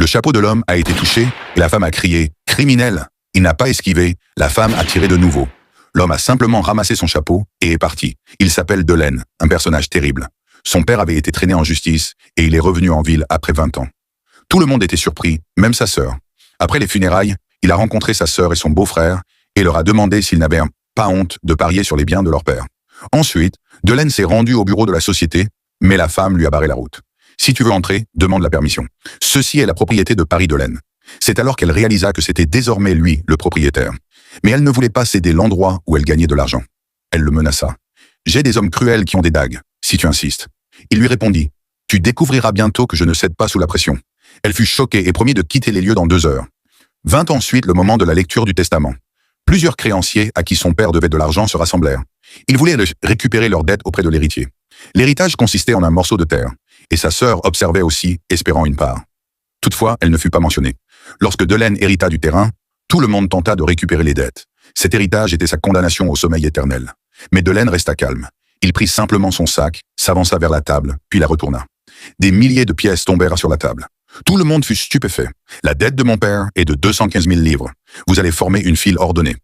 Le chapeau de l'homme a été touché et la femme a crié « Criminel !» Il n'a pas esquivé, la femme a tiré de nouveau. L'homme a simplement ramassé son chapeau et est parti. Il s'appelle Delaine, un personnage terrible. Son père avait été traîné en justice et il est revenu en ville après 20 ans. Tout le monde était surpris, même sa sœur. Après les funérailles, il a rencontré sa sœur et son beau-frère et leur a demandé s'ils n'avaient pas honte de parier sur les biens de leur père. Ensuite, Delaine s'est rendu au bureau de la société, mais la femme lui a barré la route. « Si tu veux entrer, demande la permission. » Ceci est la propriété de Paris Delaine. C'est alors qu'elle réalisa que c'était désormais lui le propriétaire. Mais elle ne voulait pas céder l'endroit où elle gagnait de l'argent. Elle le menaça. « J'ai des hommes cruels qui ont des dagues, si tu insistes. » Il lui répondit. « Tu découvriras bientôt que je ne cède pas sous la pression. » Elle fut choquée et promit de quitter les lieux dans 2 heures. Vint ensuite le moment de la lecture du testament. Plusieurs créanciers à qui son père devait de l'argent se rassemblèrent. Ils voulaient récupérer leurs dettes auprès de l'héritier. L'héritage consistait en un morceau de terre, et sa sœur observait aussi, espérant une part. Toutefois, elle ne fut pas mentionnée. Lorsque Delaine hérita du terrain, tout le monde tenta de récupérer les dettes. Cet héritage était sa condamnation au sommeil éternel. Mais Delaine resta calme. Il prit simplement son sac, s'avança vers la table, puis la retourna. Des milliers de pièces tombèrent sur la table. Tout le monde fut stupéfait. « La dette de mon père est de 215 000 livres. Vous allez former une file ordonnée. »